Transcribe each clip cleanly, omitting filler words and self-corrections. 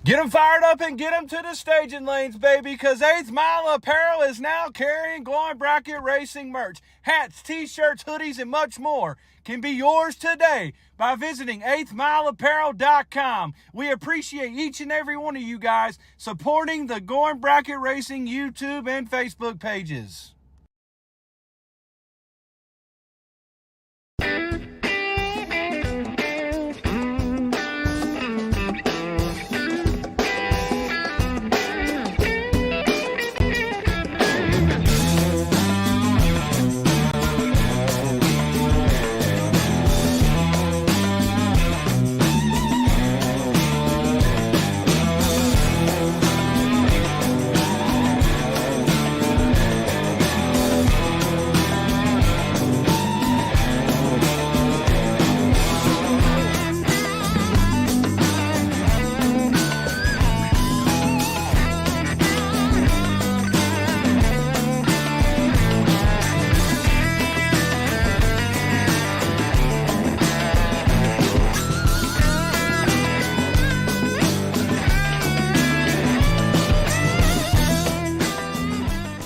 Get them fired up and get them to the staging lanes, baby, because 8th Mile Apparel is now carrying Glowing Bracket Racing merch. Hats, t-shirts, hoodies, and much more can be yours today by visiting 8thmileapparel.com. We appreciate each and every one of you guys supporting the Glowing Bracket Racing YouTube and Facebook pages.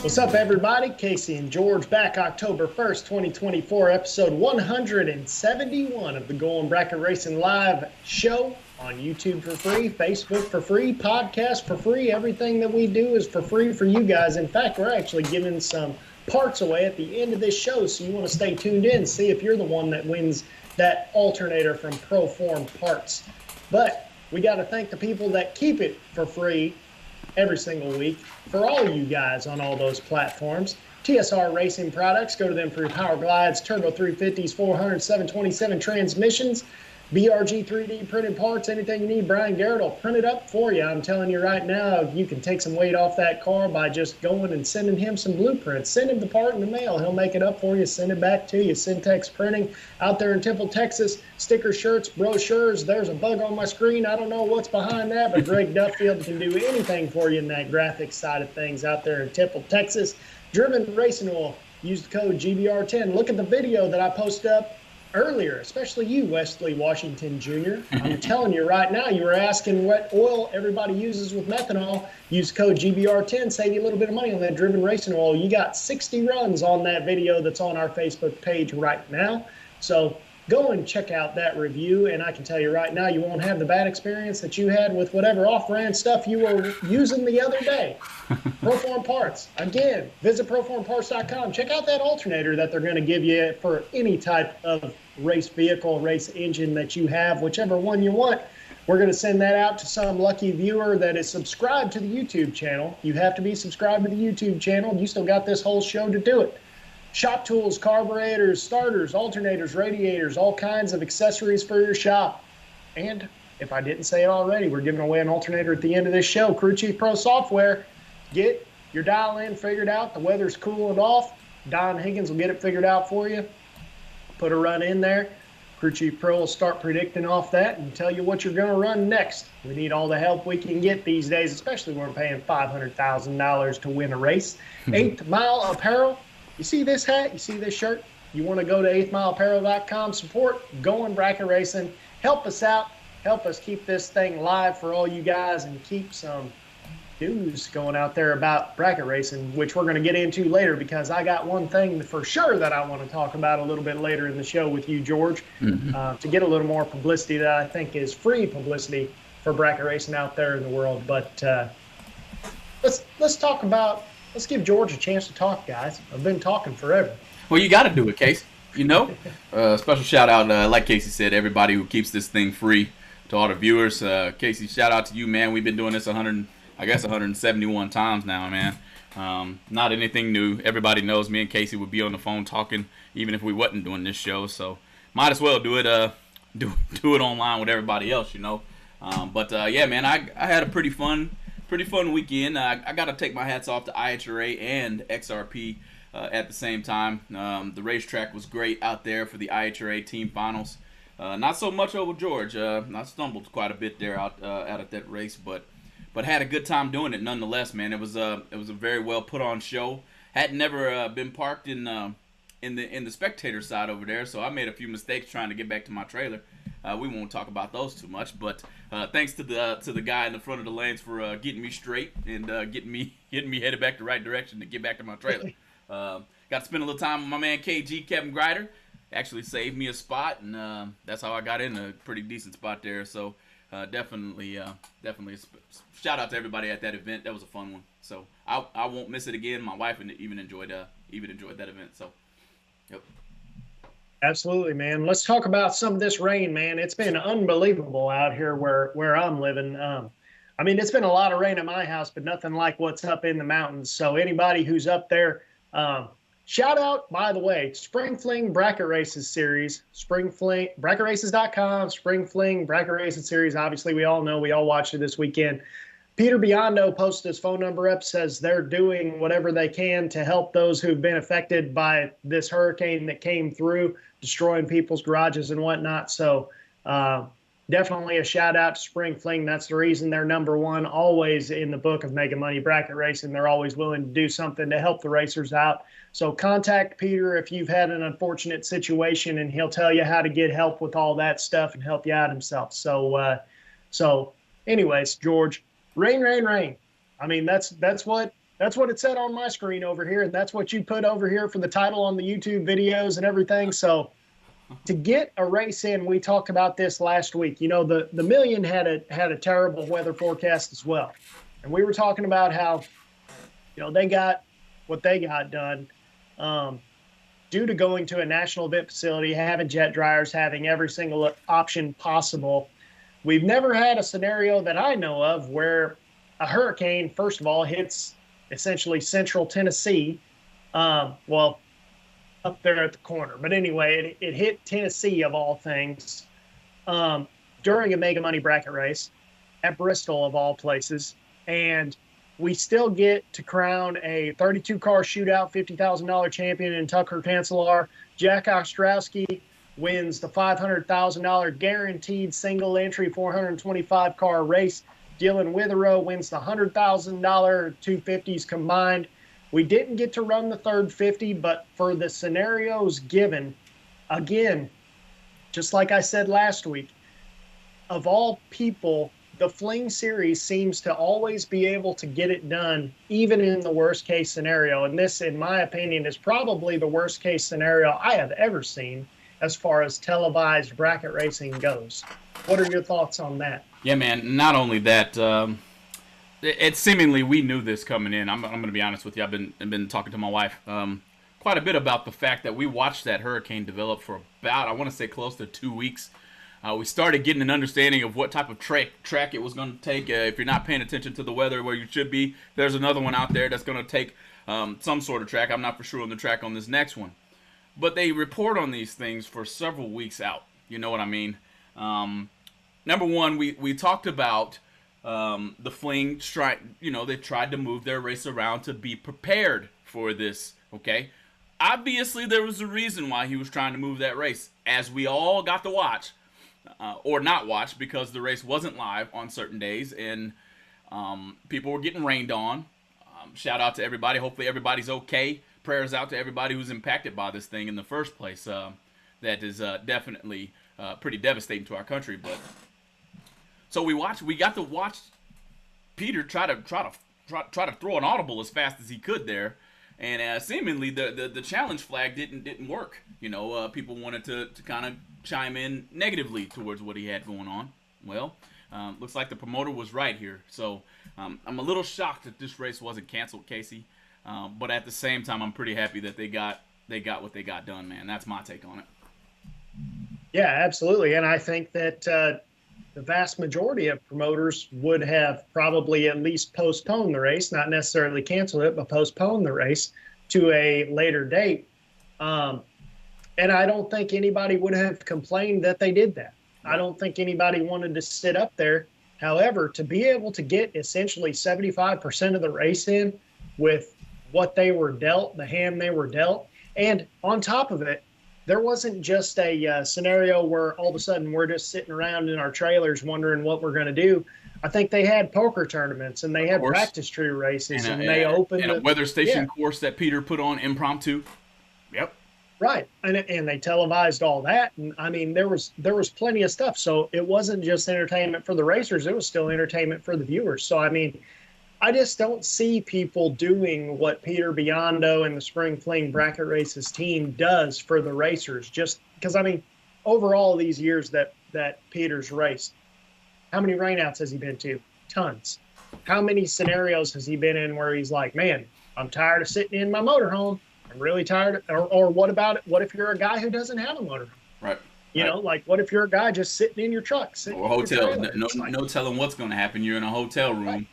What's up, everybody? Casey and George back October 1st, 2024, episode 171 of the Glowing Bracket Racing Live show on YouTube for free, Facebook for free, podcast for free. Everything that we do is for free for you guys. In fact, we're actually giving some parts away at the end of this show, so you want to stay tuned in, see if you're the one that wins that alternator from Proform Parts. But we got to thank the people that keep it for free every single week for all you guys on all those platforms. TSR Racing Products, go to them for your Power Glides, Turbo 350s, 400, 727 transmissions, BRG 3D printed parts, anything you need, Brian Garrett will print it up for you. I'm telling you right now, you can take some weight off that car by just going and sending him some blueprints. Send him the part in the mail. He'll make it up for you, send it back to you. Syntex Printing out there in Temple, Texas. Sticker shirts, brochures. There's a bug on my screen. I don't know what's behind that, but Greg Duffield can do anything for you in that graphics side of things out there in Temple, Texas. Driven Racing Oil. Use the code GBR10. Look at the video that I posted up earlier, especially you, Wesley Washington Jr. I'm telling you right now, you were asking what oil everybody uses with methanol. Use code GBR10, save you a little bit of money on that Driven Racing Oil. You got 60 runs on that video that's on our Facebook page right now. So go and check out that review, and I can tell you right now, you won't have the bad experience that you had with whatever off-brand stuff you were using the other day. Proform Parts. Again, visit proformparts.com. Check out that alternator that they're going to give you for any type of race vehicle, race engine that you have, whichever one you want. We're going to send that out to some lucky viewer that is subscribed to the YouTube channel. You have to be subscribed to the YouTube channel. You still got this whole show to do it. Shop tools, carburetors, starters, alternators, radiators, all kinds of accessories for your shop. And if I didn't say it already, we're giving away an alternator at the end of this show. Crew Chief Pro Software. Get your dial in figured out. The weather's cooling off. Don Higgins will get it figured out for you. Put a run in there. Crew Chief Pro will start predicting off that and tell you what you're going to run next. We need all the help we can get these days, especially when we're paying $500,000 to win a race. 8th Mile Apparel. You see this hat? You see this shirt? You want to go to 8thmileapparel.com, support Glowing Bracket Racing. Help us out. Help us keep this thing live for all you guys and keep some news going out there about bracket racing, which we're going to get into later because I got one thing for sure that I want to talk about a little bit later in the show with you, George, to get a little more publicity that I think is free publicity for bracket racing out there in the world. But let's talk about, let's give George a chance to talk, guys. I've been talking forever. Well, you got to do it, Casey. You know, special shout out, like Casey said, everybody who keeps this thing free, to all the viewers. Casey, shout out to you, man. We've been doing this 171 times now, man. Not anything new. Everybody knows me and Casey would be on the phone talking even if we wasn't doing this show. So might as well do it do it online with everybody else, you know. Yeah, man, I had a pretty fun weekend. I got to take my hats off to IHRA and XRP at the same time. The racetrack was great out there for the IHRA team finals. Not so much over George. I stumbled quite a bit there out at that race, but had a good time doing it nonetheless, man. It was a very well put on show. Had never been parked in the spectator side over there, so I made a few mistakes trying to get back to my trailer. We won't talk about those too much, but thanks to the guy in the front of the lanes for getting me straight and getting me headed back the right direction to get back to my trailer. Got to spend a little time with my man KG, Kevin Grider. Actually saved me a spot, and that's how I got in a pretty decent spot there. So definitely shout out to everybody at that event. That was a fun one. So I won't miss it again. My wife even enjoyed that event. So, yep. Absolutely, man. Let's talk about some of this rain, man. It's been unbelievable out here where I'm living. I mean, it's been a lot of rain at my house, but nothing like what's up in the mountains. So anybody who's up there, shout out, by the way, Spring Fling Bracket Races Series, Spring Fling, bracketraces.com, Spring Fling Bracket Races Series. Obviously, we all know, we all watched it this weekend. Peter Biondo posted his phone number up, says they're doing whatever they can to help those who've been affected by this hurricane that came through, destroying people's garages and whatnot. So definitely a shout out to Spring Fling. That's the reason they're number one always in the book of Mega Money Bracket Racing. They're always willing to do something to help the racers out. So contact Peter if you've had an unfortunate situation, and he'll tell you how to get help with all that stuff and help you out himself. So anyways, George, rain, rain, rain. I mean, that's what it said on my screen over here, and that's what you put over here for the title on the YouTube videos and everything. So to get a race in, we talked about this last week. You know, the Million had a terrible weather forecast as well, and we were talking about how, you know, they got what they got done due to going to a national event facility, having jet dryers, having every single option possible. We've never had a scenario that I know of where a hurricane, first of all, hits essentially central Tennessee. Well, up there at the corner. But anyway, it hit Tennessee, of all things, during a Mega Money bracket race at Bristol, of all places. And we still get to crown a 32-car shootout, $50,000 champion in Tucker Cancelar. Jack Ostrowski wins the $500,000 guaranteed single entry 425-car race. Dylan Witherow wins the $100,000 250s combined. We didn't get to run the third 50, but for the scenarios given, again, just like I said last week, of all people, the Fling Series seems to always be able to get it done, even in the worst case scenario. And this, in my opinion, is probably the worst case scenario I have ever seen as far as televised bracket racing goes. What are your thoughts on that? Yeah, man. Not only that, it seemingly we knew this coming in. I'm going to be honest with you. I've been talking to my wife quite a bit about the fact that we watched that hurricane develop for about, I want to say, close to 2 weeks. We started getting an understanding of what type of track it was going to take. If you're not paying attention to the weather where you should be, there's another one out there that's going to take some sort of track. I'm not for sure on the track on this next one. But they report on these things for several weeks out. You know what I mean? Number one, we talked about the Fling. They tried to move their race around to be prepared for this. Okay, obviously there was a reason why he was trying to move that race, as we all got to watch or not watch, because the race wasn't live on certain days and people were getting rained on. Shout out to everybody. Hopefully everybody's okay. Prayers out to everybody who's impacted by this thing in the first place. That is definitely pretty devastating to our country. But so we got to watch Peter try to throw an audible as fast as he could there, and seemingly the challenge flag didn't work. You know, people wanted to kind of chime in negatively towards what he had going on. Well, looks like the promoter was right here. So I'm a little shocked that this race wasn't canceled, Casey. But at the same time, I'm pretty happy that they got what they got done, man. That's my take on it. Yeah, absolutely. And I think that the vast majority of promoters would have probably at least postponed the race, not necessarily canceled it, but postponed the race to a later date. And I don't think anybody would have complained that they did that. I don't think anybody wanted to sit up there. However, to be able to get essentially 75% of the race in with what they were dealt, the hand they were dealt, and on top of it, there wasn't just a scenario where all of a sudden we're just sitting around in our trailers wondering what we're going to do. I think they had poker tournaments and they had practice tree races and they opened a weather station course that Peter put on impromptu. Yep. Right. And they televised all that. And I mean, there was plenty of stuff. So it wasn't just entertainment for the racers. It was still entertainment for the viewers. So, I mean, I just don't see people doing what Peter Biondo and the Spring Fling Bracket Races team does for the racers. Just because, I mean, over all these years that Peter's raced, how many rainouts has he been to? Tons. How many scenarios has he been in where he's like, man, I'm tired of sitting in my motorhome. I'm really tired. Or what about it? What if you're a guy who doesn't have a motorhome? Right. You know, like what if you're a guy just sitting in your truck? Or hotel. No telling what's going to happen. You're in a hotel room.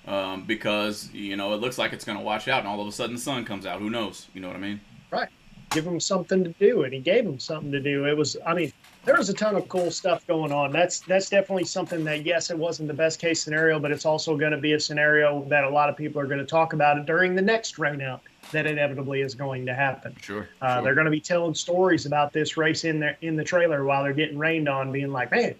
Right. Because, you know, it looks like it's going to wash out and all of a sudden the sun comes out. Who knows? You know what I mean? Right. Give him something to do. And he gave him something to do. It was, I mean, there was a ton of cool stuff going on. That's definitely something that, yes, it wasn't the best case scenario, but it's also going to be a scenario that a lot of people are going to talk about it during the next rainout that inevitably is going to happen. Sure. They're going to be telling stories about this race in the trailer while they're getting rained on, being like, man,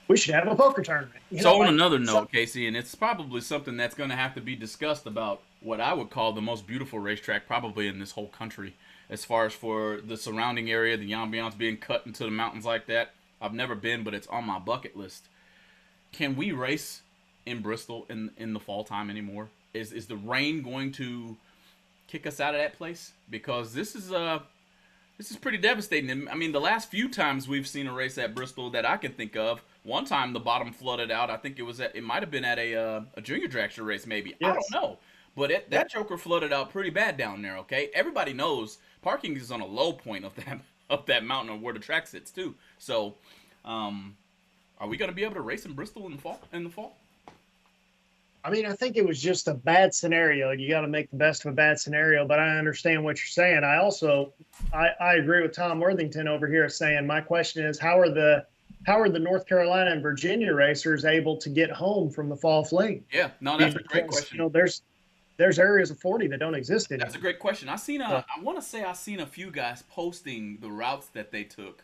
we should have a poker tournament. So on another note, Casey, and it's probably something that's going to have to be discussed about what I would call the most beautiful racetrack probably in this whole country, as far as for the surrounding area, the ambiance being cut into the mountains like that. I've never been, but it's on my bucket list. Can we race in Bristol in the fall time anymore? Is the rain going to kick us out of that place? Because this is pretty devastating. I mean, the last few times we've seen a race at Bristol that I can think of, one time the bottom flooded out. I think it might have been at a junior dragster race maybe. Yes. I don't know. But that joker flooded out pretty bad down there, okay? Everybody knows parking is on a low point of that mountain of where the track sits too. So, are we going to be able to race in Bristol in the fall? I mean, I think it was just a bad scenario. You got to make the best of a bad scenario, but I understand what you're saying. I agree with Tom Worthington over here saying, my question is, how are the North Carolina and Virginia racers able to get home from the fall fling? Yeah, no, that's a great question. You know, there's areas of 40 that don't exist anymore. That's a great question. I want to say I seen a few guys posting the routes that they took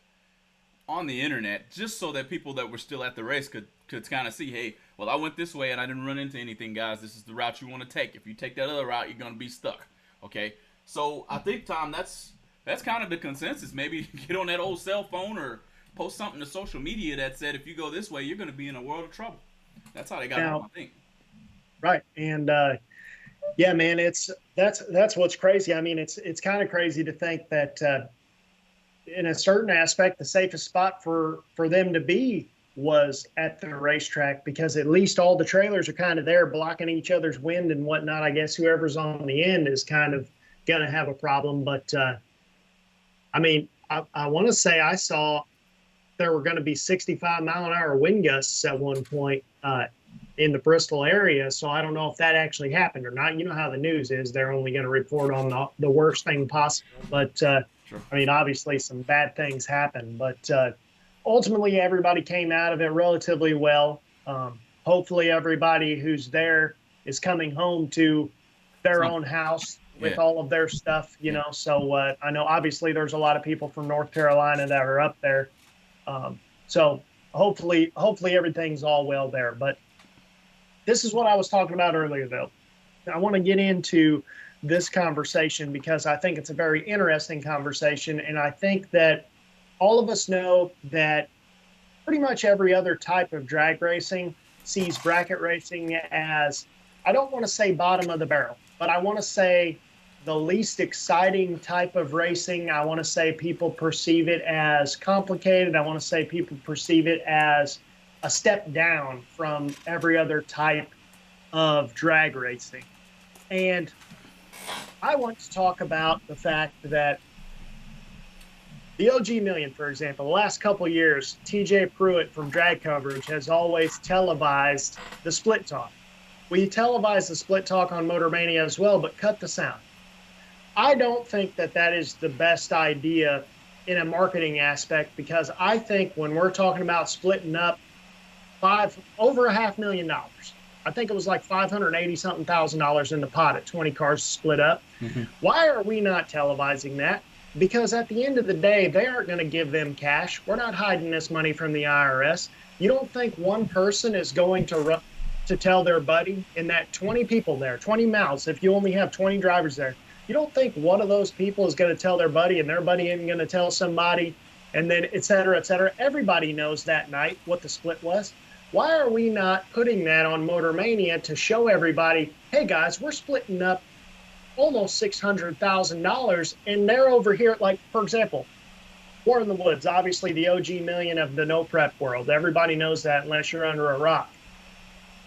on the internet, just so that people that were still at the race could kind of see, hey, well, I went this way and I didn't run into anything, guys. This is the route you want to take. If you take that other route, you're going to be stuck. Okay? So I think, Tom, that's kind of the consensus. Maybe get on that old cell phone or post something to social media that said, if you go this way, you're going to be in a world of trouble. That's how they got home, I think. Right. And, yeah, man, that's what's crazy. I mean, it's kind of crazy to think that in a certain aspect, the safest spot for them to be was at the racetrack, because at least all the trailers are kind of there blocking each other's wind and whatnot. I guess whoever's on the end is kind of going to have a problem. But, I mean, I want to say I saw there were going to be 65-mile-an-hour wind gusts at one point in the Bristol area. So I don't know if that actually happened or not. You know how the news is. They're only going to report on the worst thing possible. But, sure. I mean, obviously some bad things happen. But ultimately, everybody came out of it relatively well. Hopefully, everybody who's there is coming home to their own house with all of their stuff, you know. So I know, obviously, there's a lot of people from North Carolina that are up there. So hopefully everything's all well there. But this is what I was talking about earlier, though. I want to get into this conversation because I think it's a very interesting conversation. And I think that all of us know that pretty much every other type of drag racing sees bracket racing as, I don't want to say bottom of the barrel, but I want to say the least exciting type of racing. I want to say people perceive it as complicated. I want to say people perceive it as a step down from every other type of drag racing. And I want to talk about the fact that the OG Million, for example, the last couple of years, TJ Pruitt from Drag Coverage has always televised the split talk. We televise the split talk on Motor Mania as well, but cut the sound. I don't think that is the best idea in a marketing aspect, because I think when we're talking about splitting up over $500,000, I think it was like $580,000 in the pot at 20 cars split up. Mm-hmm. Why are we not televising that? Because at the end of the day, they aren't going to give them cash. We're not hiding this money from the IRS. You don't think one person is going to tell their buddy, in that 20 people there, 20 mouths, if you only have 20 drivers there, You don't think one of those people is going to tell their buddy and their buddy isn't going to tell somebody, and then et cetera, et cetera. Everybody knows that night what the split was. Why are we not putting that on Motor Mania to show everybody, hey guys, we're splitting up almost $600,000, and they're over here, like, for example, War in the Woods, obviously the OG million of the no prep world. Everybody knows that unless you're under a rock.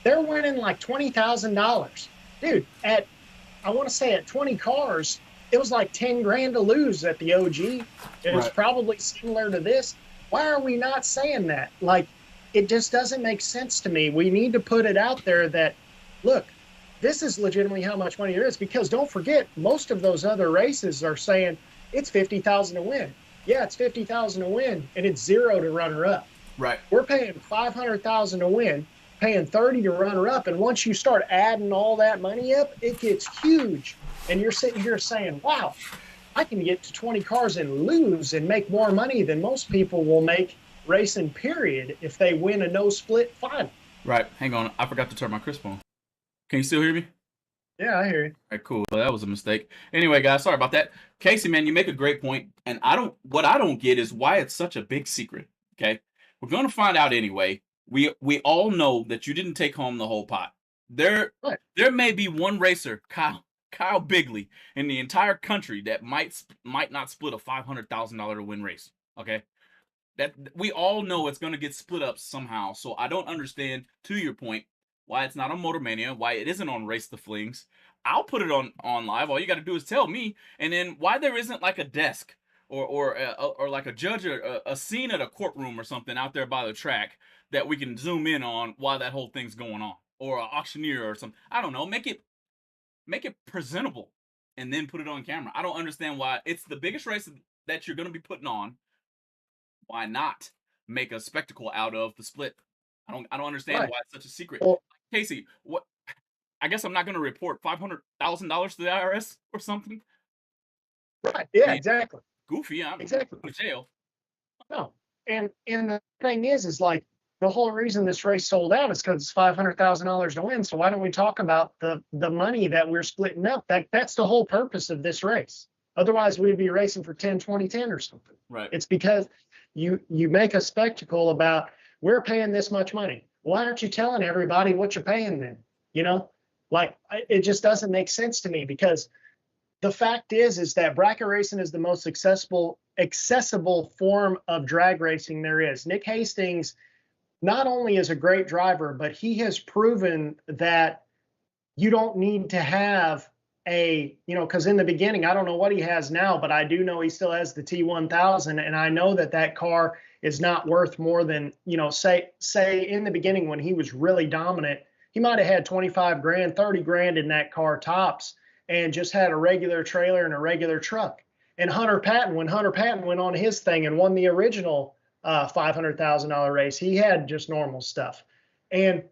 They're winning like $20,000. Dude, I want to say at 20 cars, it was like 10 grand to lose at the OG. It was probably similar to this. Why are we not saying that? Like, it just doesn't make sense to me. We need to put it out there that, look, this is legitimately how much money there is, because don't forget, most of those other races are saying it's 50,000 to win. Yeah, it's 50,000 to win, and it's 0 to runner up. Right. We're paying 500,000 to win, paying 30 to runner up, and once you start adding all that money up, it gets huge. And you're sitting here saying, wow, I can get to 20 cars and lose and make more money than most people will make racing, period, if they win a no split final. Right. Hang on, I forgot to turn my crisp on. Can you still hear me? Yeah, I hear you. All right, cool. Well, that was a mistake. Anyway, guys, sorry about that. Casey, man, you make a great point, and what I don't get is why it's such a big secret. Okay, we're gonna find out anyway. We all know that you didn't take home the whole pot. There may be one racer, Kyle Bigley, in the entire country that might not split a $500,000 to win race. Okay, that we all know it's gonna get split up somehow. So I don't understand, to your point, why it's not on Motor Mania, why it isn't on Race the Flings. I'll put it on live. All you got to do is tell me, and then why there isn't like a desk or like a judge or a scene at a courtroom or something out there by the track that we can zoom in on while that whole thing's going on, or an auctioneer or something. I don't know. Make it presentable, and then put it on camera. I don't understand why it's the biggest race that you're going to be putting on. Why not make a spectacle out of the split? I don't understand why it's such a secret. Well, Casey, what? I guess I'm not going to report $500,000 to the IRS or something. Right. Yeah, exactly. Goofy. I'm exactly going to jail. No. And the thing is like, the whole reason this race sold out is because it's $500,000 to win. So why don't we talk about the money that we're splitting up? That's the whole purpose of this race. Otherwise, we'd be racing for 10, 20, 10 or something. Right. It's because you make a spectacle about, we're paying this much money. Why aren't you telling everybody what you're paying then? You know, like, it just doesn't make sense to me, because the fact is that bracket racing is the most accessible form of drag racing there is. Nick Hastings not only is a great driver, but he has proven that you don't need to have because in the beginning, I don't know what he has now, but I do know he still has the T1000. And I know that car is not worth more than, say in the beginning when he was really dominant, he might have had 25 grand, 30 grand in that car tops, and just had a regular trailer and a regular truck. And when Hunter Patton went on his thing and won the original $500,000 race, he had just normal stuff. And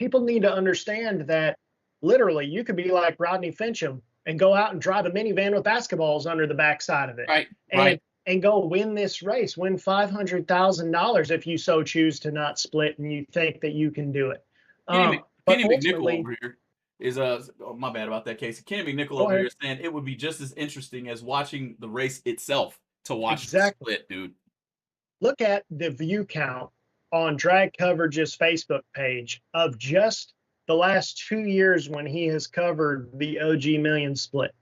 people need to understand that literally you could be like Rodney Fincham and go out and drive a minivan with basketballs under the backside of it. Right. And go win this race, win $500,000 if you so choose to not split and you think that you can do it. Kenny McNichol over here is my bad about that, Casey. Kenny McNichol over here saying it would be just as interesting as watching the race itself to watch the split, dude. Look at the view count on Drag Coverage's Facebook page of just the last 2 years when he has covered the OG Million split.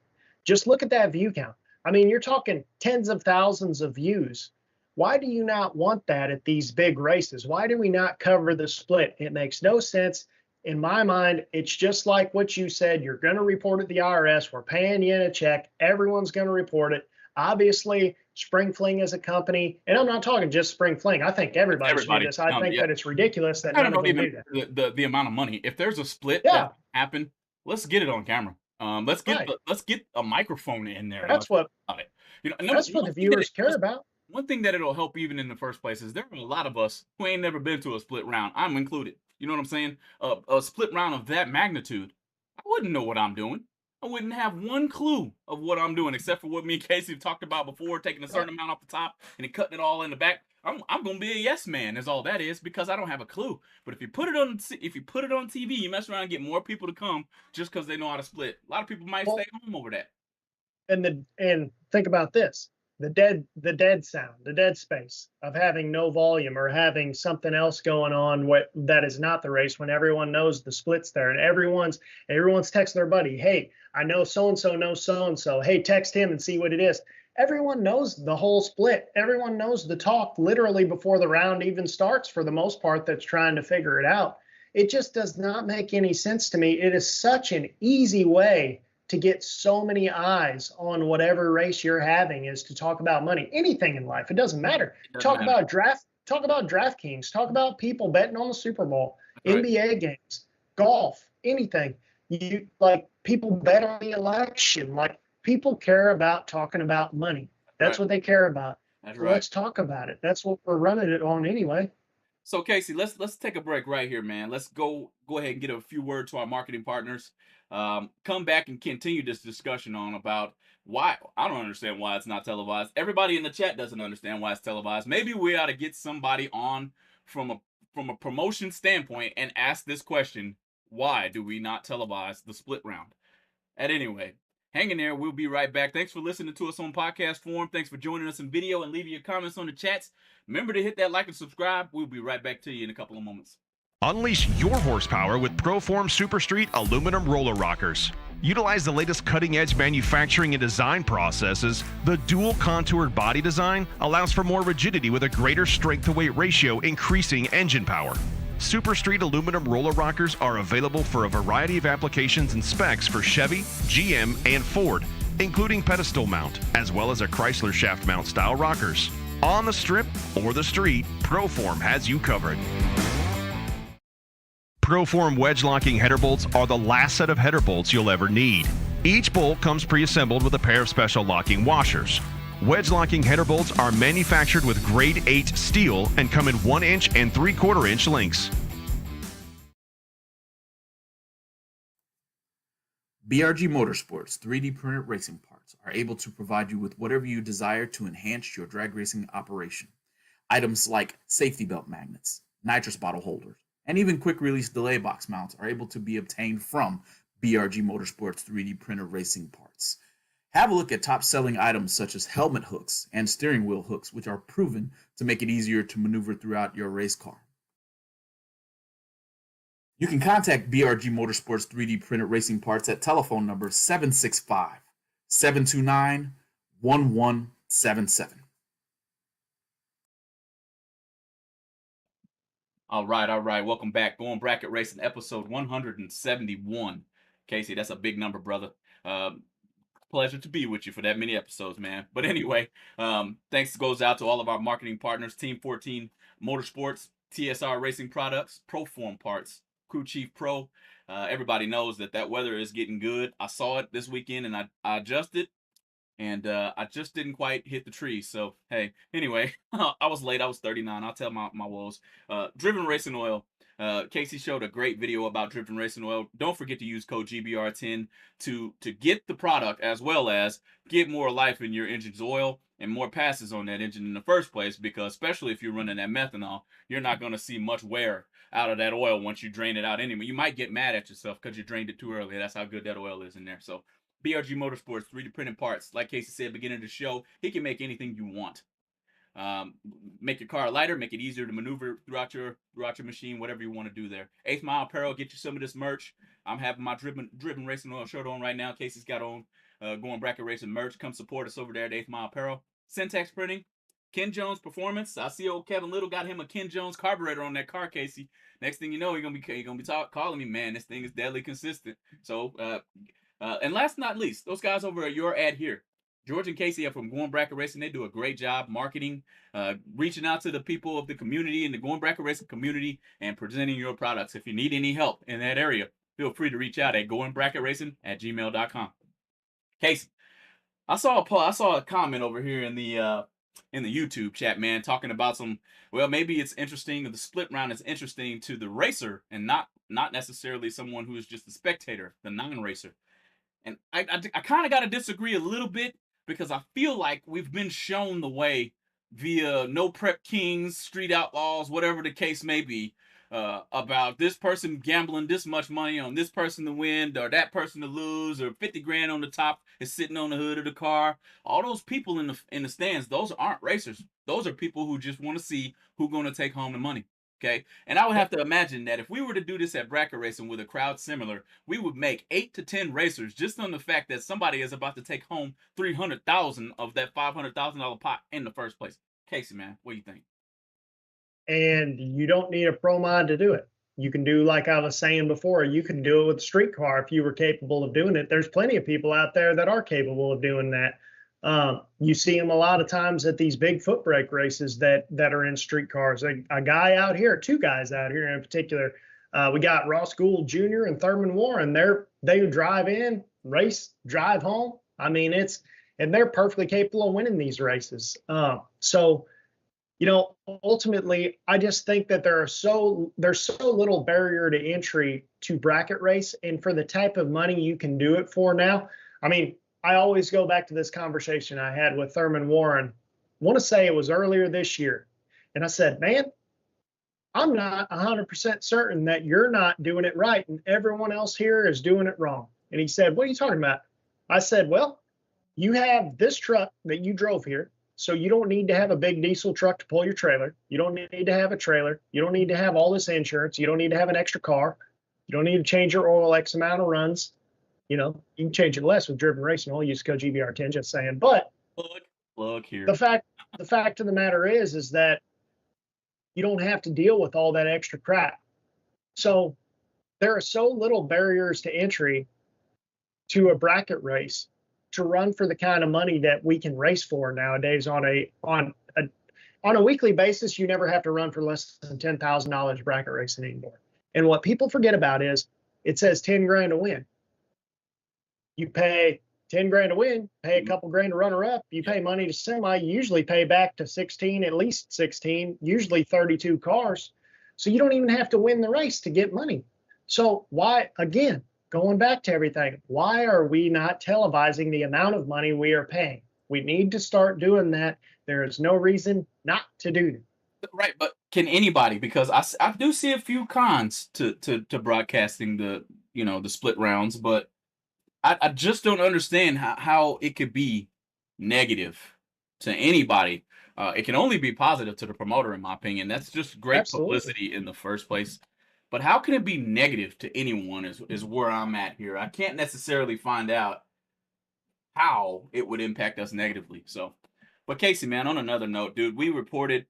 Just look at that view count. I mean, you're talking tens of thousands of views. Why do you not want that at these big races? Why do we not cover the split? It makes no sense. In my mind, it's just like what you said. You're going to report it to the IRS. We're paying you in a check. Everyone's going to report it. Obviously, Spring Fling is a company, and I'm not talking just Spring Fling. I think everybody should do this. I think that it's ridiculous that none of them do that. The amount of money. If there's a split that happened, let's get it on camera. Let's get a microphone in there. That's what that's what the viewers care about. One thing that it'll help even in the first place is there are a lot of us who ain't never been to a split round. I'm included. You know what I'm saying? A split round of that magnitude, I wouldn't know what I'm doing. I wouldn't have one clue of what I'm doing, except for what me and Casey have talked about before, taking a certain amount off the top and then cutting it all in the back. I'm gonna be a yes man, is all that is, because I don't have a clue. But if you put it on TV, you mess around and get more people to come just because they know how to split. A lot of people might stay home over that. and think about this. The dead sound, the dead space of having no volume or having something else going on that is not the race, when everyone knows the split's there and everyone's texting their buddy, hey, I know so-and-so knows so-and-so. Hey, text him and see what it is. Everyone knows the whole split. Everyone knows the talk literally before the round even starts for the most part that's trying to figure it out. It just does not make any sense to me. It is such an easy way to get so many eyes on whatever race you're having is to talk about money. Anything in life, it doesn't matter. Talk about DraftKings, talk about people betting on the Super Bowl, NBA games, golf, anything. You like people bet on the election. Like people care about talking about money. That's what they care about. So let's talk about it. That's what we're running it on anyway. So Casey, let's take a break right here, man. Let's go ahead and get a few words to our marketing partners. Come back and continue this discussion on about why. I don't understand why it's not televised. Everybody in the chat doesn't understand why it's televised. Maybe we ought to get somebody on from a promotion standpoint and ask this question: why do we not televise the split round? At any rate, hang in there. We'll be right back. Thanks for listening to us on podcast form. Thanks for joining us in video and leaving your comments on the chats. Remember to hit that like and subscribe. We'll be right back to you in a couple of moments. Unleash your horsepower with ProForm Super Street aluminum roller rockers. Utilize the latest cutting-edge manufacturing and design processes. The dual contoured body design allows for more rigidity with a greater strength-to-weight ratio, increasing engine power. Super Street aluminum roller rockers are available for a variety of applications and specs for Chevy, GM, and Ford, including pedestal mount, as well as a Chrysler shaft mount style rockers. On the strip or the street, ProForm has you covered. ProForm wedge locking header bolts are the last set of header bolts you'll ever need. Each bolt comes pre-assembled with a pair of special locking washers. Wedge locking header bolts are manufactured with grade 8 steel and come in 1 inch and 3/4 inch lengths. BRG Motorsports 3D printed racing parts are able to provide you with whatever you desire to enhance your drag racing operation. Items like safety belt magnets, nitrous bottle holders, and even quick release delay box mounts are able to be obtained from BRG Motorsports 3D printed racing parts. Have a look at top-selling items such as helmet hooks and steering wheel hooks, which are proven to make it easier to maneuver throughout your race car. You can contact BRG Motorsports 3D printed racing parts at telephone number 765-729-1177. All right. Welcome back. Going Bracket Racing, episode 171. Casey, that's a big number, brother. Pleasure to be with you for that many episodes, man. But anyway, thanks goes out to all of our marketing partners: Team 14 Motorsports, TSR Racing Products, ProForm Parts, Crew Chief Pro. Everybody knows that weather is getting good. I saw it this weekend and I adjusted, and I just didn't quite hit the tree. So hey, anyway, I was late. I was 39. I'll tell my woes. Driven Racing Oil. Casey showed a great video about Driven Racing Oil. Don't forget to use code GBR10 to get the product, as well as get more life in your engine's oil and more passes on that engine in the first place, because especially if you're running that methanol, you're not going to see much wear out of that oil once you drain it out anyway. You might get mad at yourself because you drained it too early. That's how good that oil is in there. So BRG Motorsports 3D printed parts. Like Casey said beginning of the show, he can make anything you want. Make your car lighter, make it easier to maneuver throughout your machine, whatever you want to do there. 8th Mile Apparel, get you some of this merch. I'm having my driven Racing Oil shirt on right now. Casey's got on Going Bracket Racing merch. Come support us over there at 8th Mile Apparel. Syntax Printing, Ken Jones Performance. I see old Kevin Little got him a Ken Jones carburetor on that car, Casey. Next thing you know, you're gonna be calling me, man. This thing is deadly consistent. So, and last but not least, those guys over at Your Ad Here. George and Casey are from Going Bracket Racing. They do a great job marketing, reaching out to the people of the community and the Going Bracket Racing community and presenting your products. If you need any help in that area, feel free to reach out at goingbracketracing@gmail.com. Casey, I saw a comment over here in the YouTube chat, man, talking about maybe it's interesting, the split round is interesting to the racer and not necessarily someone who is just a spectator, the non-racer. And I kind of got to disagree a little bit, because I feel like we've been shown the way via No Prep Kings, Street Outlaws, whatever the case may be, about this person gambling this much money on this person to win or that person to lose, or 50 grand on the top is sitting on the hood of the car. All those people in the stands, those aren't racers. Those are people who just want to see who's going to take home the money. Okay, and I would have to imagine that if we were to do this at bracket racing with a crowd similar, we would make 8 to 10 racers just on the fact that somebody is about to take home $300,000 of that $500,000 pot in the first place. Casey, man, what do you think? And you don't need a pro mod to do it. You can do, like I was saying before, you can do it with a street car if you were capable of doing it. There's plenty of people out there that are capable of doing that. You see them a lot of times at these big foot brake races that are in street cars. A guy out here, 2 guys out here in particular. We got Ross Gould Jr. and Thurman Warren. They drive in, race, drive home. I mean, and they're perfectly capable of winning these races. So, you know, ultimately, I just think that there's so little barrier to entry to bracket race, and for the type of money you can do it for now. I mean, I always go back to this conversation I had with Thurman Warren. I want to say it was earlier this year. And I said, man, I'm not 100% certain that you're not doing it right and everyone else here is doing it wrong. And he said, what are you talking about? I said, well, you have this truck that you drove here, so you don't need to have a big diesel truck to pull your trailer. You don't need to have a trailer. You don't need to have all this insurance. You don't need to have an extra car. You don't need to change your oil X amount of runs. You know, you can change it less with driven racing oil. Use code GBR10, just saying. But Plug here. The fact of the matter is that you don't have to deal with all that extra crap. So there are so little barriers to entry to a bracket race to run for the kind of money that we can race for nowadays on a weekly basis. You never have to run for less than $10,000 bracket racing anymore. And what people forget about is it says 10 grand to win. You pay 10 grand to win, pay a couple grand to runner up. You pay money to semi, you usually pay back to 16, at least 16, usually 32 cars. So you don't even have to win the race to get money. So why, again, going back to everything, why are we not televising the amount of money we are paying? We need to start doing that. There is no reason not to do that. Right, but can anybody? Because I do see a few cons to broadcasting the split rounds, but I just don't understand how it could be negative to anybody. It can only be positive to the promoter, in my opinion. That's just great publicity in the first place. But how can it be negative to anyone is where I'm at here. I can't necessarily find out how it would impact us negatively. So, but Casey, man, on another note, dude, we reported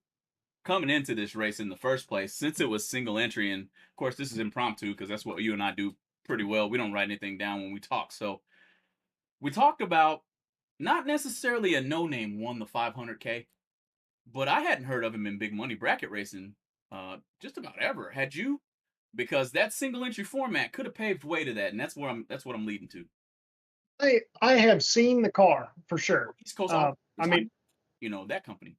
coming into this race in the first place, since it was single entry, and of course this is impromptu because that's what you and I do pretty well. We don't write anything down when we talk. So we talked about not necessarily a no-name won the 500K, but I hadn't heard of him in big money bracket racing just about ever. Had you? Because that single entry format could have paved way to that, and that's what I'm leading to. I have seen the car for sure. East Coast, I mean, that company.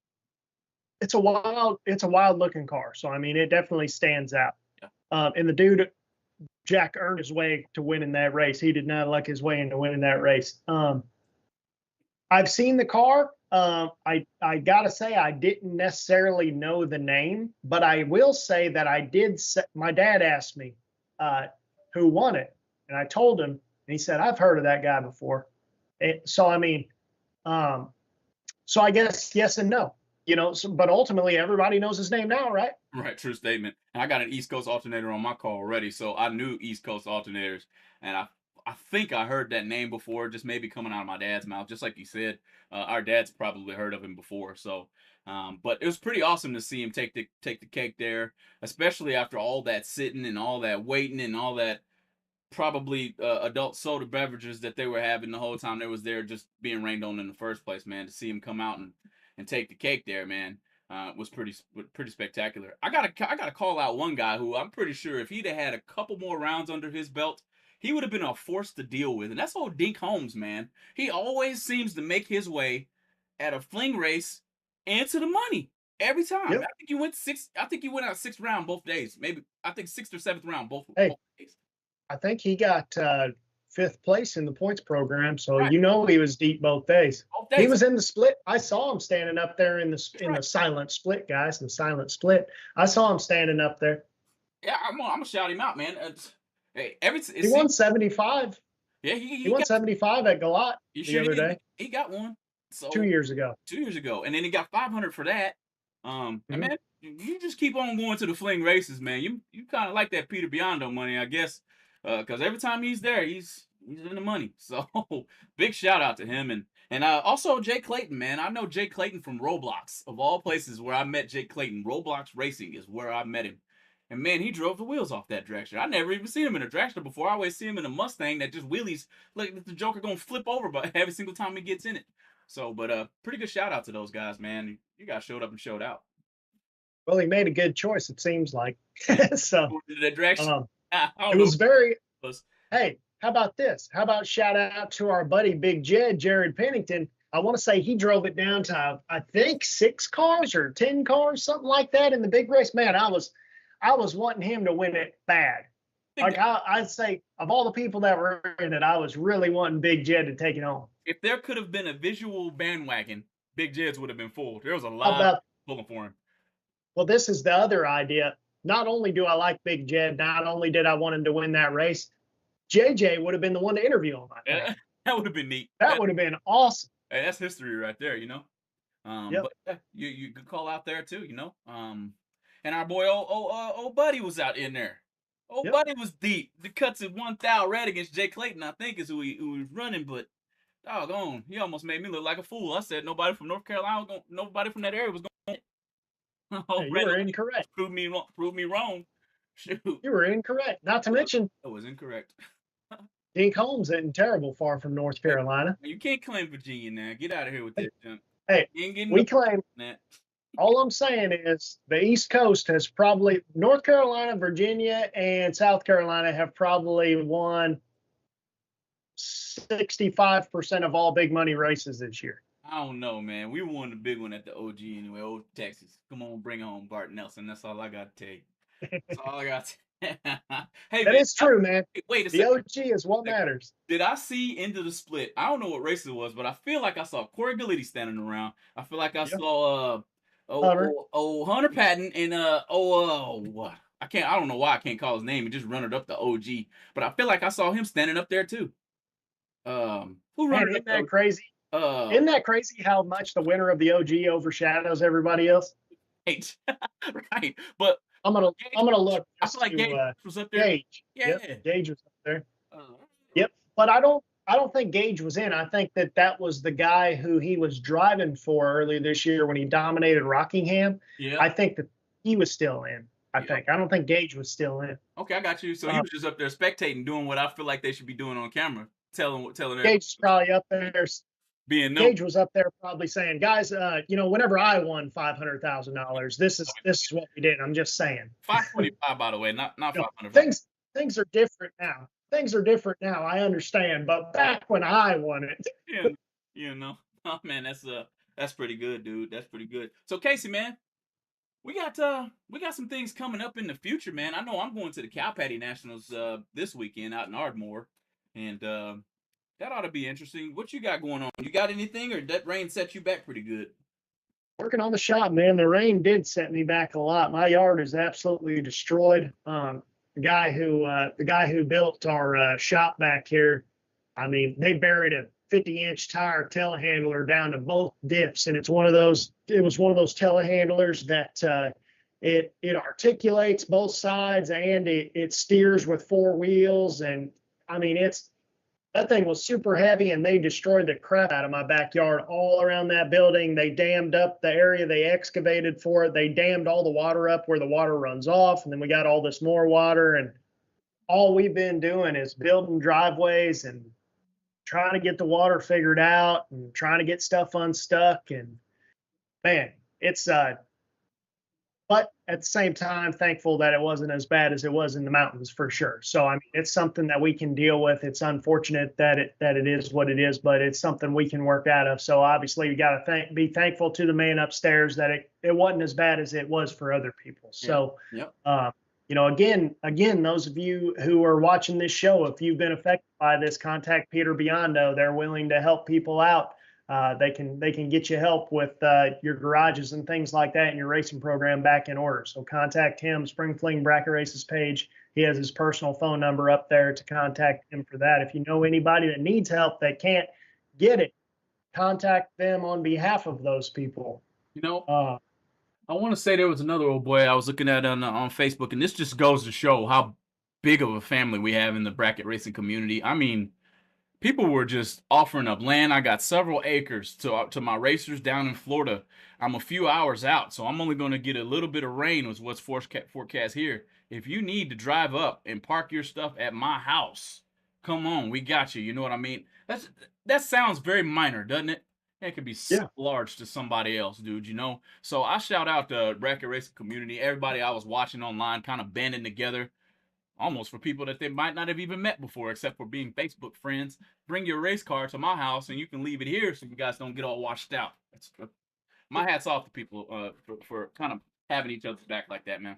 It's a wild looking car. So I mean, it definitely stands out. Yeah. And the dude, Jack, earned his way to winning that race. He did not luck his way into winning that race. I've seen the car. I gotta say I didn't necessarily know the name, but I will say that I did. My dad asked me who won it, and I told him, and he said, "I've heard of that guy before." So I mean, so I guess yes and no. But ultimately everybody knows his name now, right? Right, true statement. And I got an East Coast alternator on my car already, so I knew East Coast alternators, and I think I heard that name before, just maybe coming out of my dad's mouth, just like you said. Our dad's probably heard of him before, so. But it was pretty awesome to see him take the cake there, especially after all that sitting and all that waiting and all that probably adult soda beverages that they were having the whole time they was there, just being rained on in the first place, man. To see him come out and take the cake there, man, was pretty spectacular. I gotta call out one guy who I'm pretty sure if he'd have had a couple more rounds under his belt, he would have been a force to deal with, and that's old Dink Holmes, man. He always seems to make his way at a fling race into the money every time. Yep. I think he went out 6th round both days. Maybe I think 6th or 7th round both days. I think he got 5th place in the points program, so right. He was deep both days. He was in the split. I saw him standing up there in the silent split, guys. The silent split. I saw him standing up there. Yeah, I'm gonna shout him out, man. Hey, He won 75. yeah, He he won got. 75 at Galat You the sure other did? day, He got one. 2 years ago. 2 years ago, and then he got 500 for that. And Mhm. man, you just keep on going to the fling races, man. You kind of like that Peter Biondo money, I guess, because every time he's there, he's in the money. So big shout out to him, and also Jay Clayton, man. I know Jay Clayton from Roblox, of all places where I met Jay Clayton. Roblox Racing is where I met him. And man, he drove the wheels off that dragster. I never even seen him in a dragster before. I always see him in a Mustang that just wheelies like the Joker gonna flip over, but every single time he gets in it. So, but pretty good shout out to those guys, man. You guys showed up and showed out. Well, he made a good choice, it seems like. So That dragster, I it don't know. was very, It was. hey, how about this? How about shout out to our buddy Big Jed, Jared Pennington? I want to say he drove it down to, I think, 6 cars or 10 cars, something like that in the big race. Man, I was wanting him to win it bad. Like I'd say, of all the people that were in it, I was really wanting Big Jed to take it home. If there could have been a visual bandwagon, Big Jed's would have been full. There was a How lot about, pulling for him. well, this is the other idea. Not only do I like Big Jed, not only did I want him to win that race, JJ would have been the one to interview him, I think. That would have been neat. That would have been awesome. Hey, that's history right there, you know. Yep. But yeah, you could call out there too, you know. And our boy old Buddy was out in there. Old Yep. Buddy was deep. The cuts at 1,000 red against Jay Clayton, I think, is who he was running. But doggone, he almost made me look like a fool. I said nobody from North Carolina, nobody from that area was going. Yeah, you were incorrect. Prove me wrong. Shoot, You were incorrect. Not to mention, that was incorrect. Dink Holmes isn't terrible far from North Carolina. You can't claim Virginia now. Get out of here with that junk. Hey, You ain't getting we no claim, that. all I'm saying is the East Coast has probably, North Carolina, Virginia, and South Carolina have probably won 65% of all big money races this year. I don't know, man. We won the big one at the OG anyway. Old Texas. Come on, bring home Bart Nelson. That's all I got to tell you. That's all I got. Hey, That man, is true, man. wait a The second. OG is what matters. Did I see into the split? I don't know what race it was, but I feel like I saw Corey Galiti standing around. I feel like I saw Hunter. Hunter Patton and what? I don't know why I can't call his name. He just running up the OG. But I feel like I saw him standing up there too. Who Man, running isn't up that crazy? the Isn't that crazy how much the winner of the OG overshadows everybody else? right. Right. But I'm gonna look. I feel like Gage was up there. Gage. Yeah. Yep, Gage was up there. Uh, Yep. But I don't think Gage was in. I think that was the guy who he was driving for earlier this year when he dominated Rockingham. yeah. I think that he was still in. I Yeah. think. I don't think Gage was still in. Okay, I got you. So he was just up there spectating, doing what I feel like they should be doing on camera, telling Gage is probably up there. being no. Gage was up there probably saying, guys, whenever I won $500,000, this is what we did. I'm just saying. 525, by the way, not 500. Things are different now. Things are different now. I understand, but back when I won it, Yeah, you know. Oh man, that's pretty good, dude. That's pretty good. So Casey, man, we got some things coming up in the future, man. I know I'm going to the Cow Patty Nationals this weekend out in Ardmore, and that ought to be interesting. What you got going on? You got anything, or that rain set you back pretty good? working on the shop, man, the rain did set me back a lot. My yard is absolutely destroyed. The guy who built our shop back here, I mean, they buried a 50-inch tire telehandler down to both dips, and it was one of those telehandlers that it articulates both sides and it steers with 4 wheels, and I mean that thing was super heavy, and they destroyed the crap out of my backyard all around that building. They dammed up the area they excavated for it. They dammed all the water up where the water runs off, and then we got all this more water, and all we've been doing is building driveways and trying to get the water figured out and trying to get stuff unstuck. And man, it's but at the same time, thankful that it wasn't as bad as it was in the mountains for sure. So I mean, it's something that we can deal with. It's unfortunate that it is what it is, but it's something we can work out of. So obviously, we got to be thankful to the man upstairs that it wasn't as bad as it was for other people. So, Yep. Again, those of you who are watching this show, if you've been affected by this, contact Peter Biondo. They're willing to help people out. they can get you help with your garages and things like that and your racing program back in order. So contact him, Spring Fling Bracket Races page. He has his personal phone number up there to contact him for that. If you know anybody that needs help that can't get it, contact them on behalf of those people. You know, I want to say there was another old boy I was looking at on Facebook, and this just goes to show how big of a family we have in the bracket racing community. I mean, people were just offering up land. I got several acres to my racers down in Florida. I'm a few hours out, so I'm only going to get a little bit of rain was what's forecast here. If you need to drive up and park your stuff at my house, come on, we got you. You know what I mean? That sounds very minor, doesn't it? It could be large to somebody else, dude, you know? So I shout out the bracket racing community, everybody I was watching online kind of banding together, almost for people that they might not have even met before, except for being Facebook friends. Bring your race car to my house, and you can leave it here so you guys don't get all washed out. My hat's off to people for kind of having each other's back like that, man.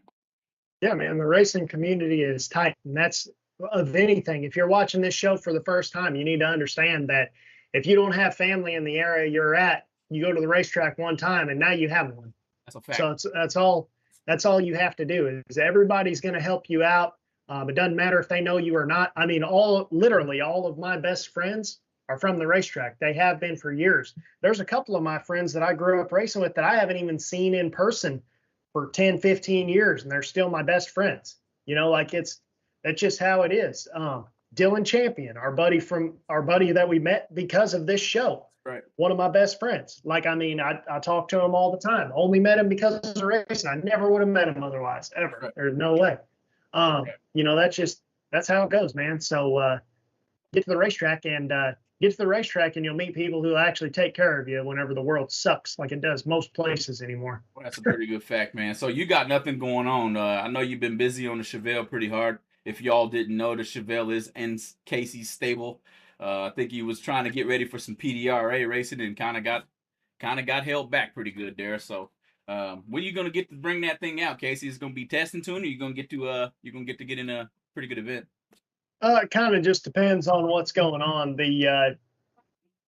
Yeah, man, the racing community is tight, and that's of anything. If you're watching this show for the first time, you need to understand that if you don't have family in the area you're at, you go to the racetrack one time, and now you have one. That's a fact. So that's all you have to do is everybody's going to help you out. It doesn't matter if they know you or not. I mean, literally all of my best friends are from the racetrack. They have been for years. There's a couple of my friends that I grew up racing with that I haven't even seen in person for 10, 15 years, and they're still my best friends. You know, like that's just how it is. Dylan Champion, our buddy that we met because of this show. Right. One of my best friends. Like, I mean, I talk to him all the time. Only met him because of racing. I never would have met him otherwise, ever. Right. There's no way. You know, that's how it goes, man. So get to the racetrack and you'll meet people who actually take care of you whenever the world sucks like it does most places anymore. Well, that's a pretty good fact, man. So you got nothing going on. I know you've been busy on the Chevelle pretty hard. If y'all didn't know, the Chevelle is in Casey's stable. I think he was trying to get ready for some PDRA racing and kind of got held back pretty good there. So when are you gonna get to bring that thing out, Casey? Is it gonna be testing tune, or you gonna get to get in a pretty good event? It kind of just depends on what's going on.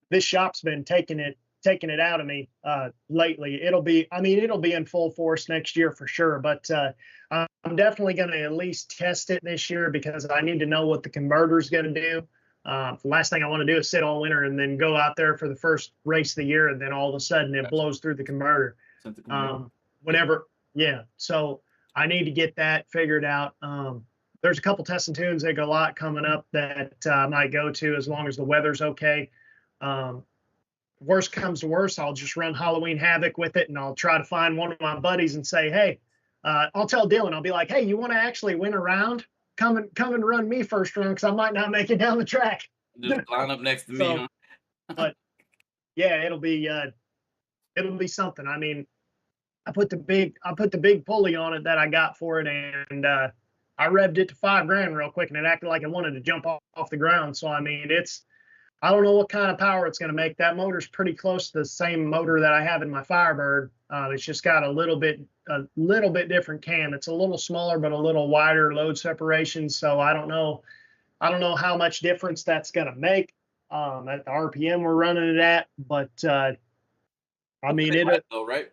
This shop's been taking it out of me lately. It'll be in full force next year for sure, but I'm definitely going to at least test it this year because I need to know what the converter's going to do. The last thing I want to do is sit all winter and then go out there for the first race of the year, and then all of a sudden it blows through the converter. So I need to get that figured out. There's a couple testing tunes that go lot coming up that I might go to as long as the weather's okay. Worst comes to worst, I'll just run Halloween Havoc with it, and I'll try to find one of my buddies and say, hey, I'll tell Dylan, I'll be like, hey, you want to actually win a round? Come and run me first round because I might not make it down the track. Just line up next to me, huh? But yeah, it'll be something. I mean, I put the big pulley on it that I got for it, and I revved it to $5,000 real quick, and it acted like it wanted to jump off the ground. So I mean, I don't know what kind of power it's going to make. That motor's pretty close to the same motor that I have in my Firebird. It's just got a little bit different cam. It's a little smaller, but a little wider load separation. So I don't know how much difference that's going to make at the RPM we're running it at. But I mean, right?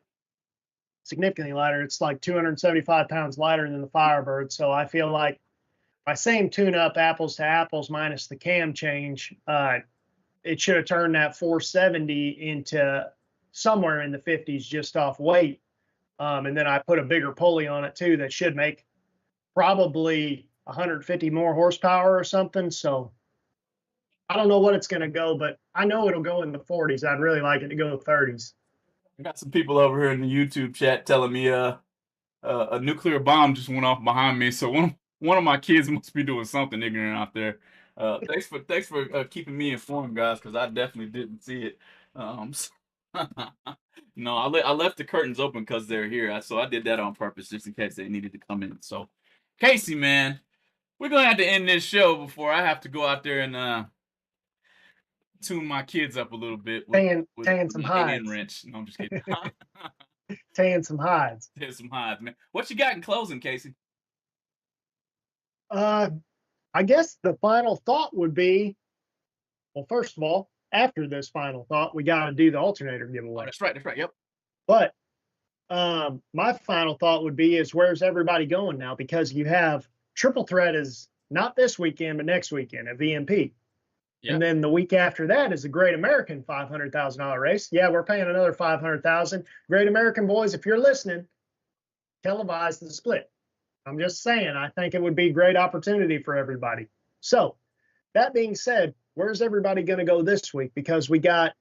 Significantly lighter. It's like 275 pounds lighter than the Firebird. So I feel like my same tune-up, apples to apples, minus the cam change, it should have turned that 470 into somewhere in the 50s just off weight. And then I put a bigger pulley on it too that should make probably 150 more horsepower or something. So I don't know what it's going to go, but I know it'll go in the 40s. I'd really like it to go 30s. I got some people over here in the YouTube chat telling me a nuclear bomb just went off behind me. So one of my kids must be doing something ignorant out there. Thanks for keeping me informed, guys, because I definitely didn't see it. No, I left the curtains open because they're here, so I did that on purpose just in case they needed to come in. So, Casey, man, we're gonna have to end this show before I have to go out there and tune my kids up a little bit with some hides. Wrench. No, I'm just kidding. Tan some hides. Tan some hides, man. What you got in closing, Casey? I guess the final thought would be, well, first of all, after this final thought, we got to do the alternator Oh, giveaway. that's right. That's right. Yep. But my final thought would be is where's everybody going now? Because you have Triple Threat is not this weekend, but next weekend at VMP. Yeah. And then the week after that is the Great American $500,000 race. Yeah, we're paying another $500,000. Great American boys, if you're listening, televise the split. I'm just saying, I think it would be a great opportunity for everybody. So that being said, where's everybody going to go this week? Because we got,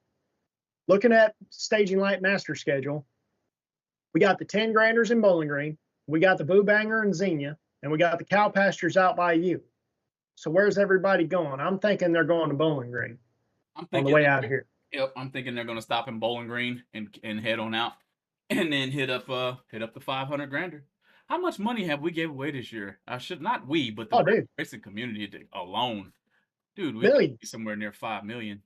looking at Staging Light Master schedule, we got the 10 Granders in Bowling Green, we got the Boo Banger in Xenia, and we got the Cow Pastures out by you. So where's everybody going? I'm thinking they're going to Bowling Green on the way out here. Yep, I'm thinking they're gonna stop in Bowling Green and head on out, and then hit up the 500 grander. How much money have we gave away this year? I should not we, but the racing community alone, dude. We could be somewhere near 5 million.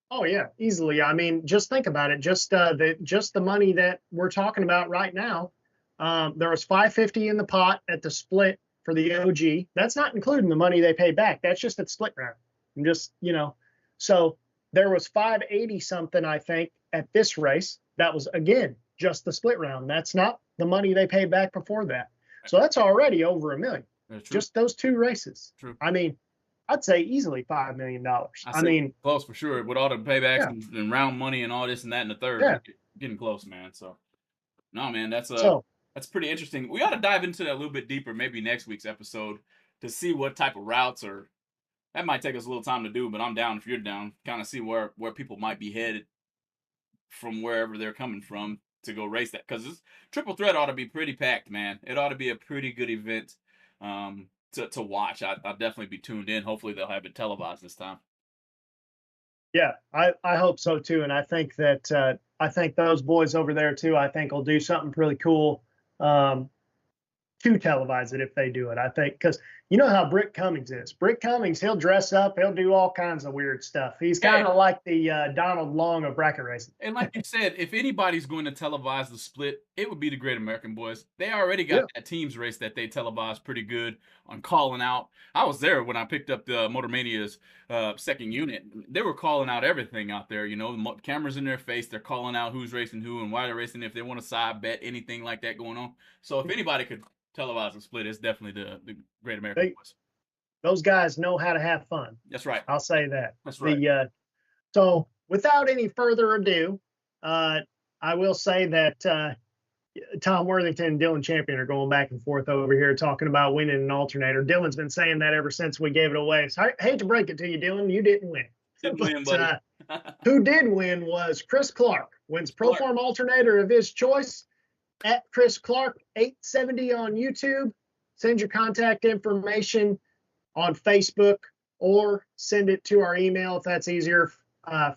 Oh yeah, easily. I mean, just think about it. Just the money that we're talking about right now. There was $550 in the pot at the split for the OG. That's not including the money they pay back. That's just at split round. I'm just, so there was $580 something, I think, at this race. That was, again, just the split round. That's not the money they paid back before that. So that's already over $1 million. Just those two races. True. I mean, I'd say easily $5 million. I mean, close for sure. With all the paybacks and round money and all this and that in the third, getting close, man. So, no, man, that's pretty interesting. We ought to dive into that a little bit deeper, maybe next week's episode, to see what type of routes or that might take us a little time to do. But I'm down if you're down. Kind of see where people might be headed from wherever they're coming from to go race that, because this Triple Threat ought to be pretty packed, man. It ought to be a pretty good event to watch. I'll definitely be tuned in. Hopefully they'll have it televised this time. Yeah, I hope so too, and I think that I think those boys over there too, I think will do something really cool to televise it if they do it. I think, because you know how Brick Cummings is. Brick Cummings, he'll dress up, he'll do all kinds of weird stuff. He's kind of like the Donald Long of bracket racing. And like you said, if anybody's going to televise the split, it would be the Great American Boys. They already got that teams race that they televised pretty good on calling out. I was there when I picked up the Motor Mania's second unit. They were calling out everything out there, cameras in their face. They're calling out who's racing who and why they're racing, if they want to side bet, anything like that going on. So if anybody could televise the split, it's definitely the Great American Boys. Those guys know how to have fun. That's right. I'll say that. That's right. So without any further ado, I will say that Tom Worthington and Dylan Champion are going back and forth over here talking about winning an alternator. Dylan's been saying that ever since we gave it away. So I hate to break it to you, Dylan, you didn't win. Didn't win, buddy. Who did win was Chris Clark. Wins Proform alternator of his choice at Chris Clark 870 on YouTube. Send your contact information on Facebook or send it to our email if that's easier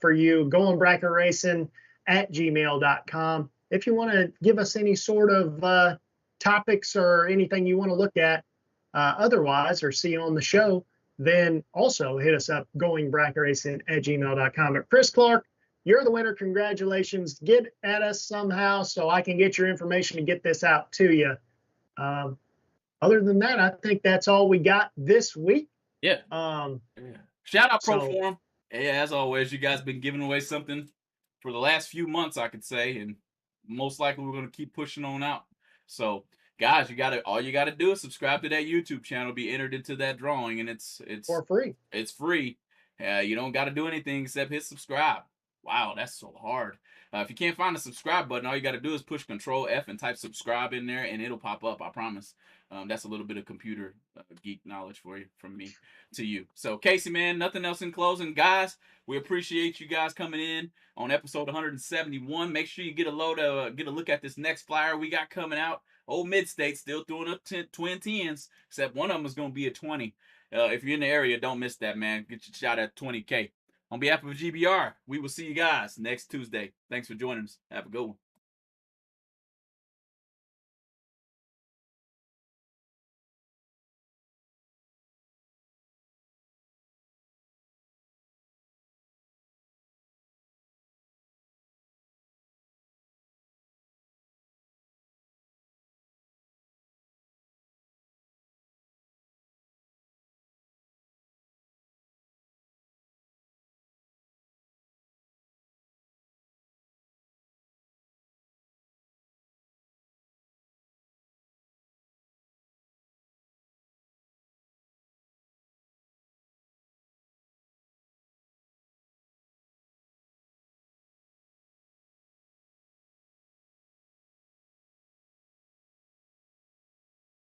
for you. goingbracketracing@gmail.com. If you want to give us any sort of topics or anything you want to look at otherwise or see on the show, then also hit us up, goingbracketracing@gmail.com. But Chris Clark, you're the winner. Congratulations. Get at us somehow so I can get your information and get this out to you. Other than that, I think that's all we got this week. Yeah. Shout out Proform. Yeah, as always, you guys been giving away something for the last few months, I could say, and most likely we're going to keep pushing on out. So, guys, all you got to do is subscribe to that YouTube channel, be entered into that drawing, and it's for free. It's free. You don't got to do anything except hit subscribe. Wow, that's so hard. If you can't find the subscribe button, all you got to do is push Control F and type subscribe in there, and it'll pop up. I promise. That's a little bit of computer geek knowledge for you, from me to you. So, Casey, man, nothing else in closing. Guys, we appreciate you guys coming in on episode 171. Make sure you get a look at this next flyer we got coming out. Old Mid-State still throwing up twin 10s, except one of them is going to be a 20. If you're in the area, don't miss that, man. Get your shot at 20K. On behalf of GBR, we will see you guys next Tuesday. Thanks for joining us. Have a good one.